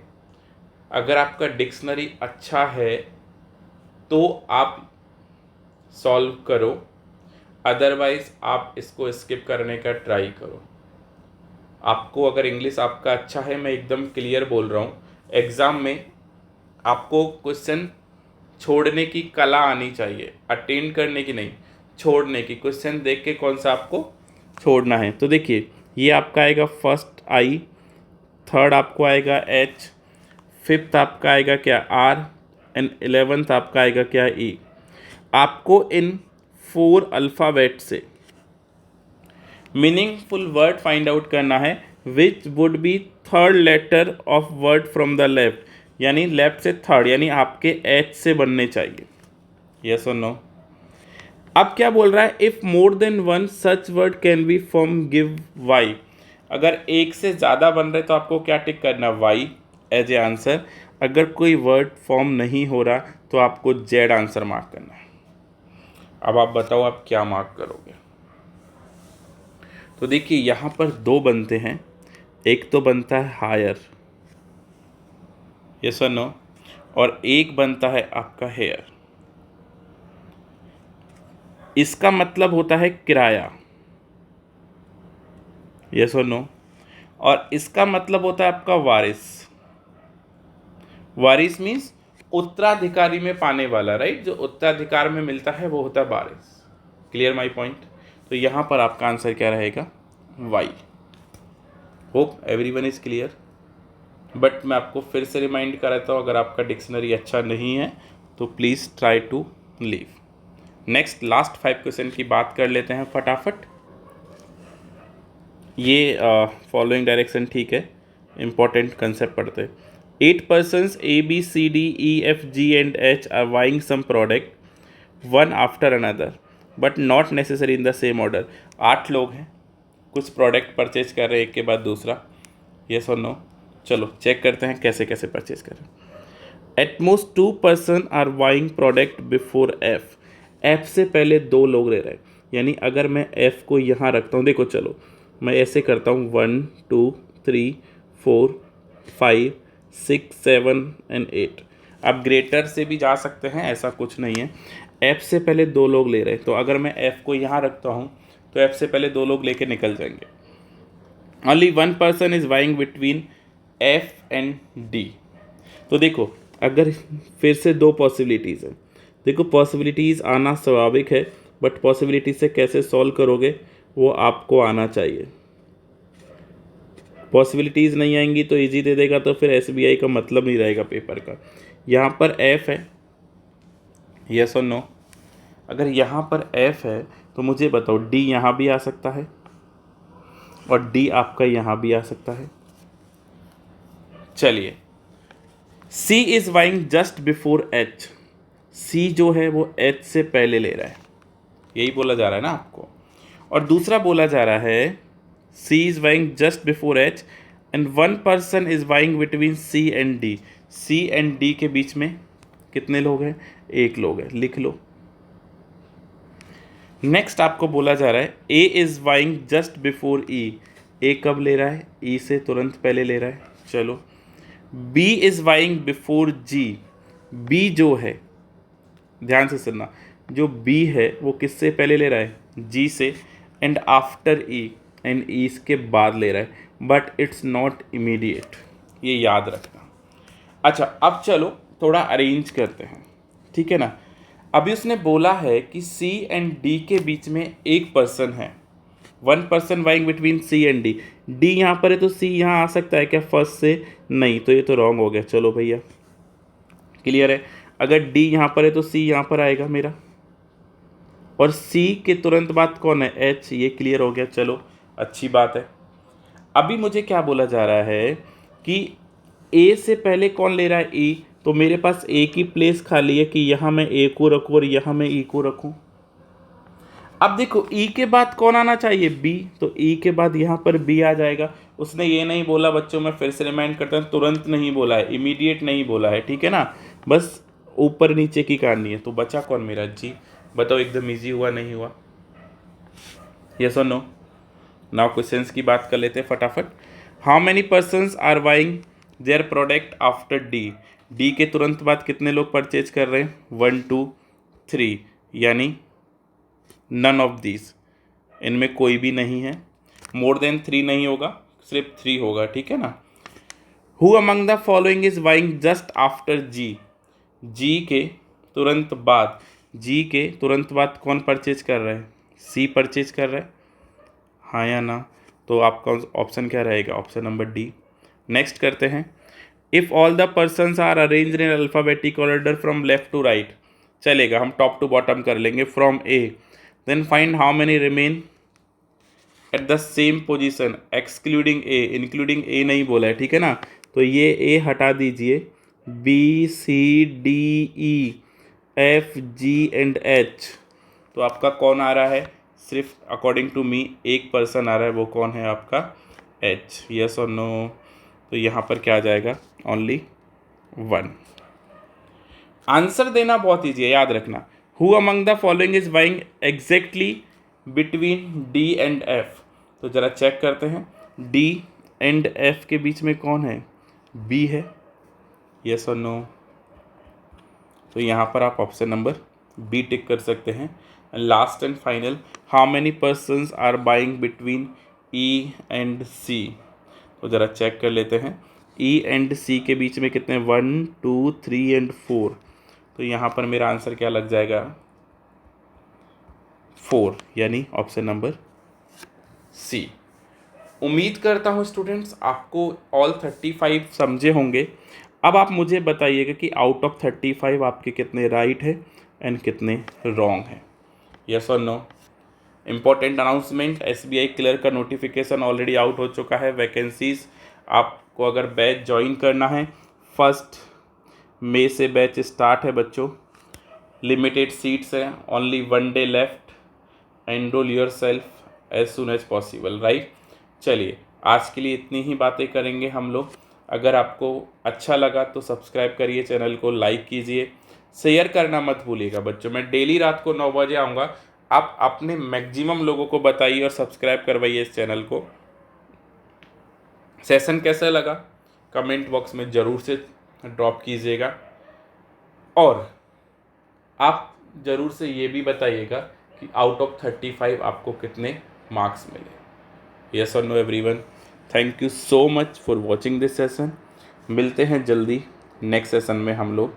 अगर आपका डिक्शनरी अच्छा है तो आप सॉल्व करो, अदरवाइज आप इसको स्किप करने का ट्राई करो। आपको अगर इंग्लिश आपका अच्छा है, मैं एकदम क्लियर बोल रहा हूँ, एग्ज़ाम में आपको क्वेश्चन छोड़ने की कला आनी चाहिए, अटेंड करने की नहीं, छोड़ने की। क्वेश्चन देख के कौन सा आपको छोड़ना है। तो देखिए ये आपका आएगा फर्स्ट आई, थर्ड आपको आएगा एच, फिफ्थ आपका आएगा क्या? आर, एंड 11th आपका आएगा क्या? ई। आपको इन 4 अल्फ़ाबेट से मीनिंगफुल वर्ड फाइंड आउट करना है, which would be third letter of word from the left, यानी लेफ्ट से थर्ड, यानी आपके एच से बनने चाहिए। यस और नो? अब क्या बोल रहा है? If more than one such word can be form, give Y. अगर एक से ज़्यादा बन रहे तो आपको क्या टिक करना? Y as a answer. अगर कोई वर्ड फॉर्म नहीं हो रहा तो आपको जेड आंसर मार्क करना है। अब आप बताओ आप क्या मार्क करोगे? तो देखिए यहाँ पर 2 बनते हैं, एक तो बनता है हायर, यस और नो, और एक बनता है आपका हेयर। इसका मतलब होता है किराया, यस और नो, और इसका मतलब होता है आपका वारिस। वारिस मीन्स उत्तराधिकारी में पाने वाला, राइट। जो उत्तराधिकार में मिलता है वो होता है वारिस। Clear my point? तो यहाँ पर आपका आंसर क्या रहेगा? Y. Hope everyone is clear. But मैं आपको फिर से रिमाइंड कराता हूँ, अगर आपका डिक्शनरी अच्छा नहीं है तो please try to leave. Next last 5 question की बात कर लेते हैं फटाफट। ये फॉलोइंग डायरेक्शन ठीक है, इंपॉर्टेंट कंसेप्ट पढ़ते हैं। 8 persons ABCDEFGH are buying some product one after another but not necessary in the same order। 8 लोग हैं, कुछ प्रोडक्ट परचेज कर रहे हैं एक के बाद दूसरा, यस और नो। चलो चेक करते हैं कैसे कैसे परचेज कर रहे हैं। At most 2 person are buying product before F. F से पहले 2 लोग ले रहे हैं, यानी अगर मैं एफ को यहाँ रखता हूँ, देखो चलो मैं ऐसे करता हूँ 1 2 3 4 5 6 7 एंड 8। आप ग्रेटर से भी जा सकते हैं, ऐसा कुछ नहीं है। एफ से पहले 2 लोग ले रहे हैं, तो अगर मैं एफ को यहाँ रखता हूँ तो एफ से पहले 2 लोग लेके निकल जाएंगे। Only 1 person is buying between F and D. तो देखो अगर फिर से 2 पॉसिबिलिटीज़ हैं, देखो पॉसिबिलिटीज़ आना स्वाभाविक है, बट पॉसिबिलिटी से कैसे सॉल्व करोगे वो आपको आना चाहिए। पॉसिबिलिटीज़ नहीं आएंगी तो इजी दे देगा, तो फिर एसबीआई का मतलब नहीं रहेगा पेपर का। यहाँ पर एफ है, यस और नो। अगर यहाँ पर एफ है तो मुझे बताओ डी यहाँ भी आ सकता है और डी आपका यहाँ भी आ सकता है। चलिए, C is buying just before H. C जो है वो एच से पहले ले रहा है, यही बोला जा रहा है ना आपको। और दूसरा बोला जा रहा है C is buying just before H and 1 person is buying between C and D. C and D के बीच में कितने लोग हैं? 1 लोग है, लिख लो। नेक्स्ट आपको बोला जा रहा है ए इज बाइंग जस्ट बिफोर ई। ए कब ले रहा है? ई से तुरंत पहले ले रहा है। चलो, B is buying before G. B जो है, ध्यान से सुनना, जो बी है वो किससे पहले ले रहा है? जी से, एंड आफ्टर ई, एंड ई के बाद ले रहा है, बट इट्स नॉट इमीडिएट, ये याद रखना। अच्छा, अब चलो थोड़ा अरेंज करते हैं, ठीक है ना। अभी उसने बोला है कि सी एंड डी के बीच में 1 person है, 1 person buying between C and D. D यहाँ पर है तो सी यहाँ आ सकता है क्या फर्स्ट से? नहीं, तो ये तो रॉन्ग हो गया। चलो भैया, क्लियर है। अगर डी यहाँ पर है तो सी यहाँ पर आएगा मेरा, और सी के तुरंत बाद कौन है? एच। ये क्लियर हो गया, चलो अच्छी बात है। अभी मुझे क्या बोला जा रहा है कि ए से पहले कौन ले रहा है? ई। तो मेरे पास ए की प्लेस खाली है कि यहाँ मैं ए को रखूँ और यहाँ मैं ई को रखूँ। अब देखो ई के बाद कौन आना चाहिए? बी। तो ई के बाद यहाँ पर बी आ जाएगा। उसने ये नहीं बोला बच्चों, मैं फिर से रिमाइंड करता हूँ, तुरंत नहीं बोला है, इमीडिएट नहीं बोला है, ठीक है ना, बस ऊपर नीचे की कहानी है। तो बचा कौन मेरा? जी। बताओ एकदम इजी हुआ नहीं हुआ? यस और नो? नाउ क्वेश्चंस की बात कर लेते हैं फटाफट। How many persons are buying their product after D. D के तुरंत बाद कितने लोग परचेज कर रहे हैं? 1 2 3, यानी नन ऑफ दिस, इनमें कोई भी नहीं है। मोर देन 3 नहीं होगा, सिर्फ 3 होगा, ठीक है ना। Who among the following is buying just after G. G के तुरंत बाद, जी के तुरंत बाद कौन परचेज कर रहा है? सी परचेज कर रहा है, हाँ या ना? तो आपका ऑप्शन क्या रहेगा? Option number D. नेक्स्ट करते हैं। If all the persons are arranged in alphabetic order from left to right, चलेगा, हम टॉप टू बॉटम कर लेंगे। From A, then find how many remain at the same position excluding A. Including A नहीं बोला है, ठीक है ना, तो ये ए हटा दीजिए। B C D E F G and H, तो आपका कौन आ रहा है? सिर्फ अकॉर्डिंग टू मी 1 person आ रहा है, वो कौन है आपका? एच। यस और नो? तो यहाँ पर क्या आ जाएगा? ओनली 1। आंसर देना बहुत ईजी है, याद रखना। Who among the following is buying exactly between D and F. तो ज़रा चेक करते हैं, डी एंड एफ के बीच में कौन है? बी है। यस और नो? तो यहाँ पर आप ऑप्शन नंबर बी टिक कर सकते हैं। Last and final, how many persons are buying between E and C. तो ज़रा चेक कर लेते हैं, ई एंड सी के बीच में कितने? 1 2 3 एंड 4। तो यहाँ पर मेरा आंसर क्या लग जाएगा? 4, यानी ऑप्शन नंबर सी। उम्मीद करता हूँ स्टूडेंट्स आपको ऑल 35 समझे होंगे। अब आप मुझे बताइएगा कि आउट ऑफ 35 आपके कितने राइट है एंड कितने रॉन्ग है। यस और no. Important announcement, SBI clerk का नोटिफिकेशन ऑलरेडी आउट हो चुका है। वैकेंसीज, आपको अगर बैच ज्वाइन करना है 1 मई से बैच स्टार्ट है बच्चों। लिमिटेड सीट्स हैं, only 1 day left. Enrol yourself as soon as possible, right. चलिए, आज के लिए इतनी ही बातें करेंगे हम लोग। अगर आपको अच्छा लगा तो सब्सक्राइब करिए, चैनल को लाइक कीजिए, शेयर करना मत भूलिएगा बच्चों। मैं डेली रात को 9 बजे आऊँगा, आप अपने मैक्सिमम लोगों को बताइए और सब्सक्राइब करवाइए इस चैनल को। सेशन कैसा लगा कमेंट बॉक्स में ज़रूर से ड्रॉप कीजिएगा, और आप ज़रूर से ये भी बताइएगा कि आउट ऑफ 35 आपको कितने मार्क्स मिले। यस और no everyone. Thank you so much for watching this session. मिलते हैं जल्दी नेक्स्ट सेशन में हम लोग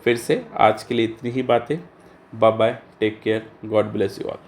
फिर से। आज के लिए इतनी ही बातें। Bye bye, take care, God bless you all.